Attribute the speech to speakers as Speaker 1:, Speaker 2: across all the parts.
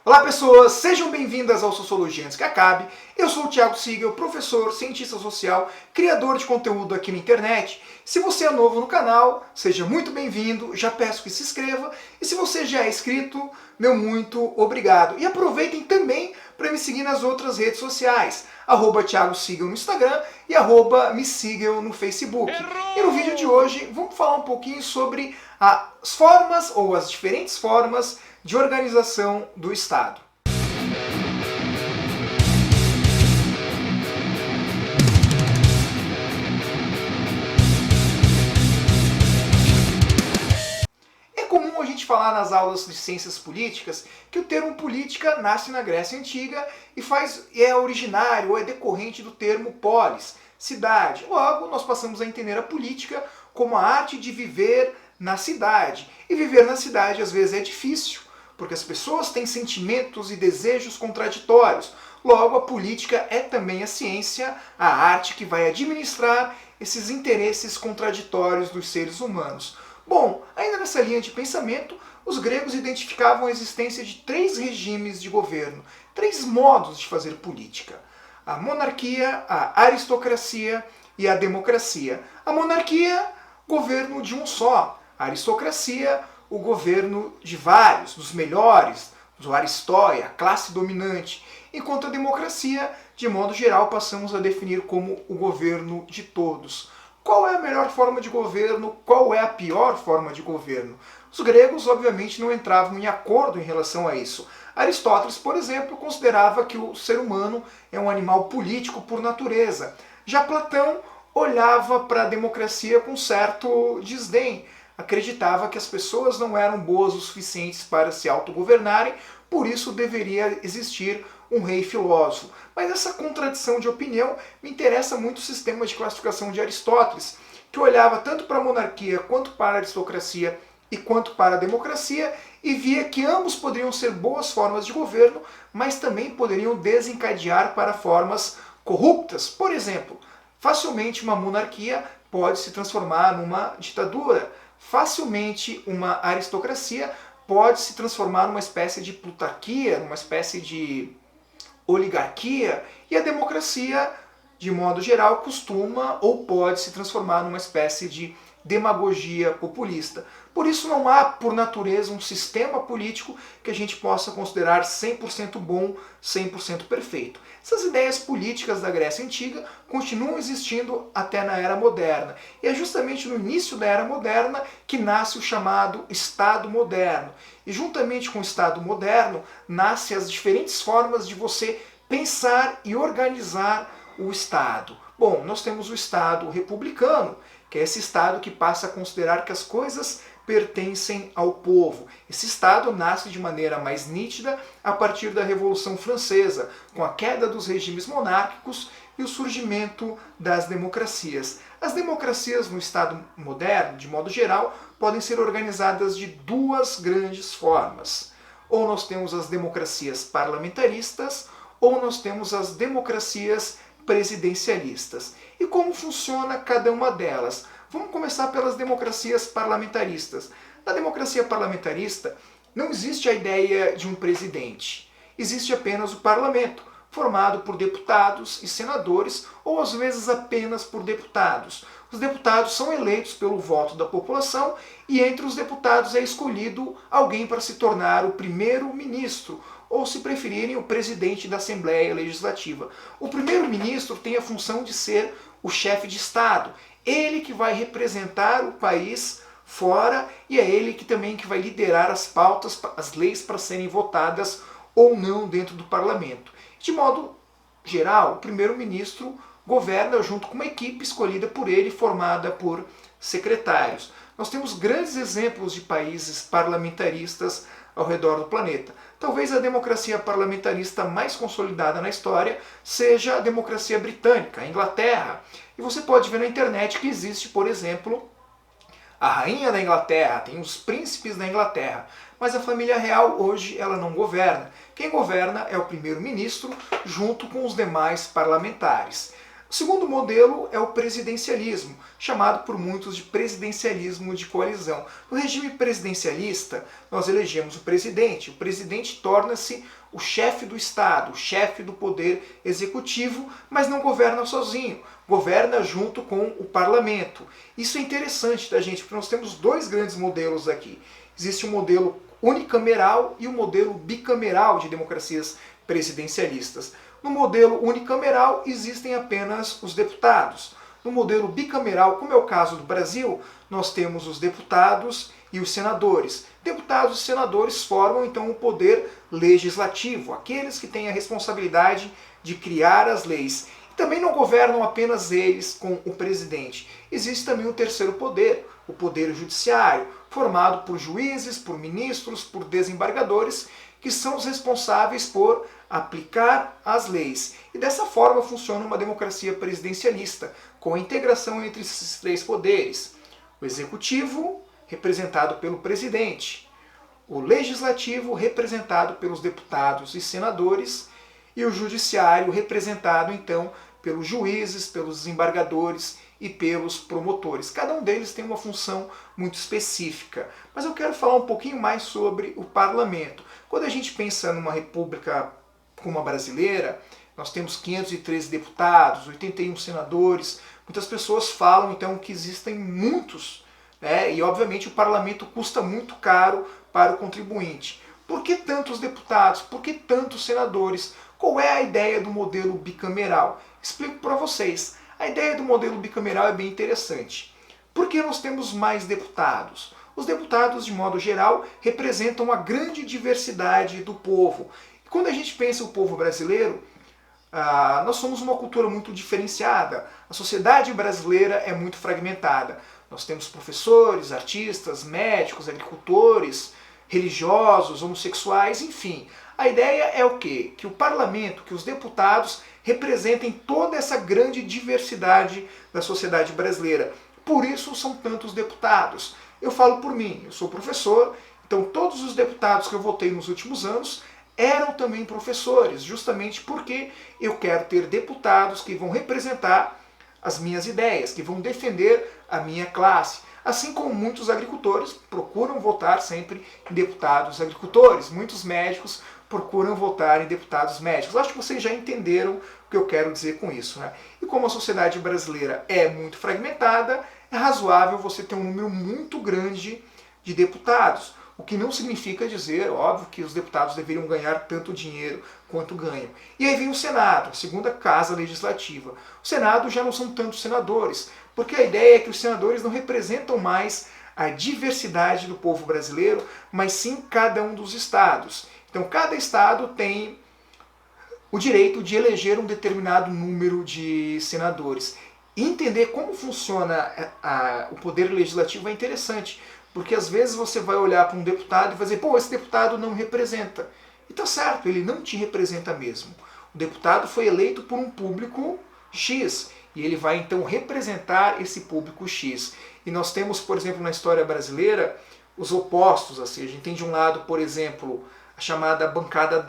Speaker 1: Olá pessoas, sejam bem-vindas ao Sociologia Antes que Acabe. Eu sou o Thiago Siegel, professor, cientista social, criador de conteúdo aqui na internet. Se você é novo no canal, seja muito bem-vindo, já peço que se inscreva. E se você já é inscrito, meu muito obrigado. E aproveitem também para me seguir nas outras redes sociais, @Thiago Siegel no Instagram e @me Siegel no Facebook. E no vídeo de hoje vamos falar um pouquinho sobre as formas ou as diferentes formas de organização do Estado. É comum a gente falar nas aulas de ciências políticas que o termo política nasce na Grécia Antiga e é originário ou é decorrente do termo polis, cidade. Logo, nós passamos a entender a política como a arte de viver na cidade. E viver na cidade às vezes é difícil, porque as pessoas têm sentimentos e desejos contraditórios. Logo, a política é também a ciência, a arte que vai administrar esses interesses contraditórios dos seres humanos. Bom, ainda nessa linha de pensamento, os gregos identificavam a existência de três regimes de governo, três modos de fazer política: a monarquia, a aristocracia e a democracia. A monarquia, governo de um só; a aristocracia, o governo de vários, dos melhores, do aristóia, a classe dominante, enquanto a democracia, de modo geral, passamos a definir como o governo de todos. Qual é a melhor forma de governo? Qual é a pior forma de governo? Os gregos, obviamente, não entravam em acordo em relação a isso. Aristóteles, por exemplo, considerava que o ser humano é um animal político por natureza. Já Platão olhava para a democracia com certo desdém. Acreditava que as pessoas não eram boas o suficientes para se autogovernarem, por isso deveria existir um rei filósofo. Mas essa contradição de opinião me interessa muito o sistema de classificação de Aristóteles, que olhava tanto para a monarquia quanto para a aristocracia e quanto para a democracia e via que ambos poderiam ser boas formas de governo, mas também poderiam desencadear para formas corruptas. Por exemplo, facilmente uma monarquia pode se transformar numa ditadura. Facilmente uma aristocracia pode se transformar numa espécie de plutarquia, numa espécie de oligarquia, e a democracia, de modo geral, costuma ou pode se transformar numa espécie de demagogia populista. Por isso não há, por natureza, um sistema político que a gente possa considerar 100% bom, 100% perfeito. Essas ideias políticas da Grécia Antiga continuam existindo até na Era Moderna. E é justamente no início da Era Moderna que nasce o chamado Estado Moderno. E juntamente com o Estado Moderno, nascem as diferentes formas de você pensar e organizar o Estado. Bom, nós temos o Estado republicano, que é esse Estado que passa a considerar que as coisas pertencem ao povo. Esse Estado nasce de maneira mais nítida a partir da Revolução Francesa, com a queda dos regimes monárquicos e o surgimento das democracias. As democracias no Estado moderno, de modo geral, podem ser organizadas de duas grandes formas. Ou nós temos as democracias parlamentaristas, ou nós temos as democracias presidencialistas. E como funciona cada uma delas? Vamos começar pelas democracias parlamentaristas. Na democracia parlamentarista, não existe a ideia de um presidente. Existe apenas o parlamento, formado por deputados e senadores, ou às vezes apenas por deputados. Os deputados são eleitos pelo voto da população e entre os deputados é escolhido alguém para se tornar o primeiro-ministro, ou, se preferirem, o presidente da Assembleia Legislativa. O primeiro-ministro tem a função de ser o chefe de Estado. Ele que vai representar o país fora e é ele que também que vai liderar as pautas, as leis para serem votadas ou não dentro do parlamento. De modo geral, o primeiro-ministro governa junto com uma equipe escolhida por ele, formada por secretários. Nós temos grandes exemplos de países parlamentaristas ao redor do planeta. Talvez a democracia parlamentarista mais consolidada na história seja a democracia britânica, a Inglaterra. E você pode ver na internet que existe, por exemplo, a rainha da Inglaterra, tem os príncipes da Inglaterra, mas a família real hoje ela não governa. Quem governa é o primeiro-ministro junto com os demais parlamentares. O segundo modelo é o presidencialismo, chamado por muitos de presidencialismo de coalizão. No regime presidencialista, nós elegemos o presidente torna-se o chefe do Estado, o chefe do poder executivo, mas não governa sozinho, governa junto com o parlamento. Isso é interessante da gente, porque nós temos dois grandes modelos aqui. Existe o modelo unicameral e o modelo bicameral de democracias presidencialistas. No modelo unicameral existem apenas os deputados. No modelo bicameral, como é o caso do Brasil, nós temos os deputados e os senadores. Deputados e senadores formam então o poder legislativo, aqueles que têm a responsabilidade de criar as leis. E também não governam apenas eles com o presidente. Existe também o terceiro poder, o poder judiciário, formado por juízes, por ministros, por desembargadores, que são os responsáveis por aplicar as leis. E dessa forma funciona uma democracia presidencialista, com a integração entre esses três poderes. O executivo, representado pelo presidente, o legislativo, representado pelos deputados e senadores, e o judiciário, representado então pelos juízes, pelos desembargadores e pelos promotores. Cada um deles tem uma função muito específica. Mas eu quero falar um pouquinho mais sobre o parlamento. Quando a gente pensa numa república como a brasileira, nós temos 513 deputados, 81 senadores. Muitas pessoas falam então que existem muitos, né? E obviamente o parlamento custa muito caro para o contribuinte. Por que tantos deputados? Por que tantos senadores? Qual é a ideia do modelo bicameral? Explico para vocês. A ideia do modelo bicameral é bem interessante. Por que nós temos mais deputados? Os deputados, de modo geral, representam a grande diversidade do povo. E quando a gente pensa o povo brasileiro, nós somos uma cultura muito diferenciada. A sociedade brasileira é muito fragmentada. Nós temos professores, artistas, médicos, agricultores, religiosos, homossexuais, enfim. A ideia é o quê? Que o parlamento, que os deputados representem toda essa grande diversidade da sociedade brasileira. Por isso são tantos deputados. Eu falo por mim, eu sou professor, então todos os deputados que eu votei nos últimos anos eram também professores, justamente porque eu quero ter deputados que vão representar as minhas ideias, que vão defender a minha classe. Assim como muitos agricultores procuram votar sempre em deputados agricultores, muitos médicos procuram votar em deputados médicos. Acho que vocês já entenderam o que eu quero dizer com isso, né? E como a sociedade brasileira é muito fragmentada, é razoável você ter um número muito grande de deputados. O que não significa dizer, óbvio, que os deputados deveriam ganhar tanto dinheiro quanto ganham. E aí vem o Senado, a segunda casa legislativa. O Senado já não são tantos senadores, porque a ideia é que os senadores não representam mais a diversidade do povo brasileiro, mas sim cada um dos estados. Então cada estado tem o direito de eleger um determinado número de senadores. E entender como funciona o poder legislativo é interessante, porque às vezes você vai olhar para um deputado e vai dizer, pô, esse deputado não representa. E tá certo, ele não te representa mesmo. O deputado foi eleito por um público X, e ele vai então representar esse público X. E nós temos, por exemplo, na história brasileira, os opostos, assim, a gente tem de um lado, por exemplo, a chamada bancada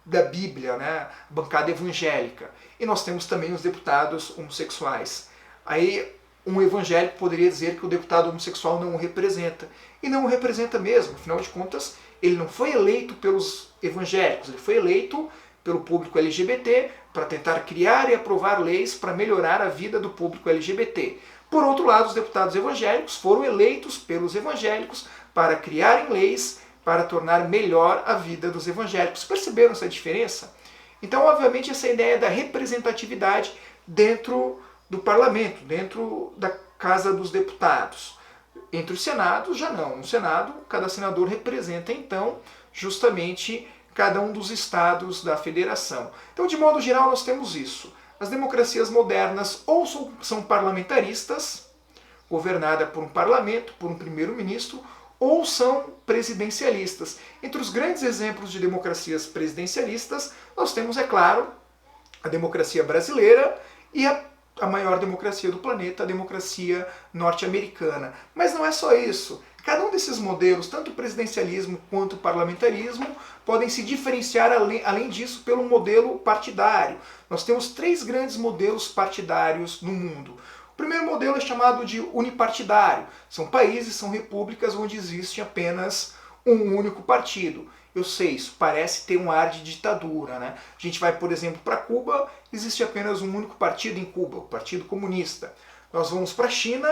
Speaker 1: da Bíblia, né? A bancada evangélica. E nós temos também os deputados homossexuais. Aí um evangélico poderia dizer que o deputado homossexual não o representa. E não o representa mesmo, afinal de contas, ele não foi eleito pelos evangélicos, ele foi eleito pelo público LGBT para tentar criar e aprovar leis para melhorar a vida do público LGBT. Por outro lado, os deputados evangélicos foram eleitos pelos evangélicos para criarem leis para tornar melhor a vida dos evangélicos. Perceberam essa diferença? Então, obviamente, essa ideia da representatividade dentro do parlamento, dentro da Casa dos Deputados. Entre os senados, já não. No Senado, cada senador representa, então, justamente cada um dos estados da federação. Então, de modo geral, nós temos isso. As democracias modernas ou são parlamentaristas, governada por um parlamento, por um primeiro-ministro, ou são presidencialistas. Entre os grandes exemplos de democracias presidencialistas, nós temos, é claro, a democracia brasileira e a maior democracia do planeta, a democracia norte-americana. Mas não é só isso. Cada um desses modelos, tanto o presidencialismo quanto o parlamentarismo, podem se diferenciar além disso pelo modelo partidário. Nós temos 3 grandes modelos partidários no mundo. O primeiro modelo é chamado de unipartidário. São países, são repúblicas onde existe apenas um único partido. Eu sei, isso parece ter um ar de ditadura, né? A gente vai, por exemplo, para Cuba, existe apenas um único partido em Cuba, o Partido Comunista. Nós vamos para a China,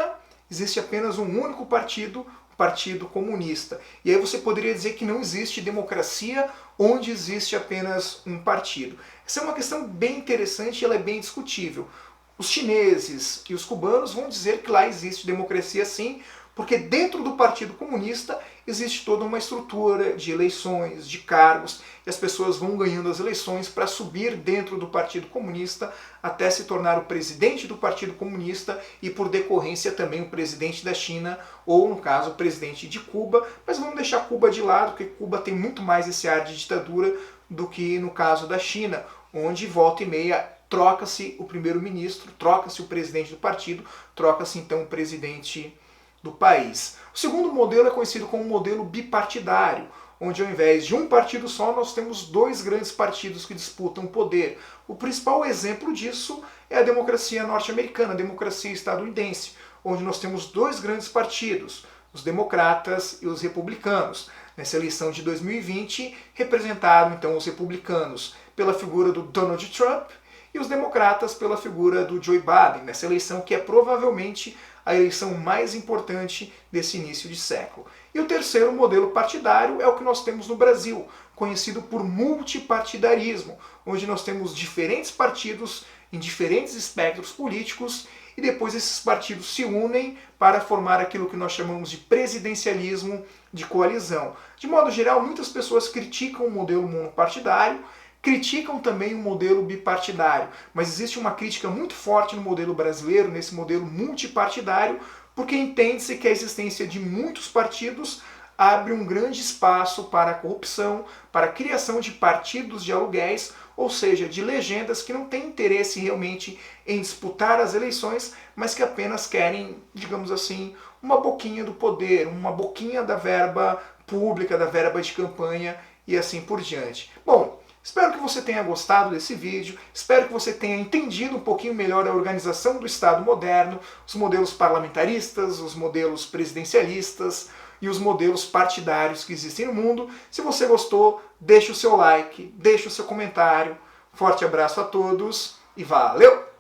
Speaker 1: existe apenas um único partido, o Partido Comunista. E aí você poderia dizer que não existe democracia onde existe apenas um partido. Essa é uma questão bem interessante e ela é bem discutível. Os chineses e os cubanos vão dizer que lá existe democracia sim, porque dentro do Partido Comunista existe toda uma estrutura de eleições, de cargos, e as pessoas vão ganhando as eleições para subir dentro do Partido Comunista até se tornar o presidente do Partido Comunista e, por decorrência, também o presidente da China, ou, no caso, o presidente de Cuba. Mas vamos deixar Cuba de lado, porque Cuba tem muito mais esse ar de ditadura do que no caso da China, onde volta e meia troca-se o primeiro-ministro, troca-se o presidente do partido, troca-se então o presidente do país. O segundo modelo é conhecido como modelo bipartidário, onde ao invés de um partido só, nós temos 2 grandes partidos que disputam o poder. O principal exemplo disso é a democracia norte-americana, a democracia estadunidense, onde nós temos 2 grandes partidos, os democratas e os republicanos. Nessa eleição de 2020, representaram então os republicanos pela figura do Donald Trump e os democratas pela figura do Joe Biden, nessa eleição que é provavelmente a eleição mais importante desse início de século. E o terceiro modelo partidário é o que nós temos no Brasil, conhecido por multipartidarismo, onde nós temos diferentes partidos em diferentes espectros políticos e depois esses partidos se unem para formar aquilo que nós chamamos de presidencialismo de coalizão. De modo geral, muitas pessoas criticam o modelo monopartidário, criticam também o modelo bipartidário, mas existe uma crítica muito forte no modelo brasileiro, nesse modelo multipartidário, porque entende-se que a existência de muitos partidos abre um grande espaço para a corrupção, para a criação de partidos de aluguéis, ou seja, de legendas que não têm interesse realmente em disputar as eleições, mas que apenas querem, digamos assim, uma boquinha do poder, uma boquinha da verba pública, da verba de campanha e assim por diante. Bom, espero que você tenha gostado desse vídeo, espero que você tenha entendido um pouquinho melhor a organização do Estado moderno, os modelos parlamentaristas, os modelos presidencialistas e os modelos partidários que existem no mundo. Se você gostou, deixe o seu like, deixe o seu comentário. Forte abraço a todos e valeu!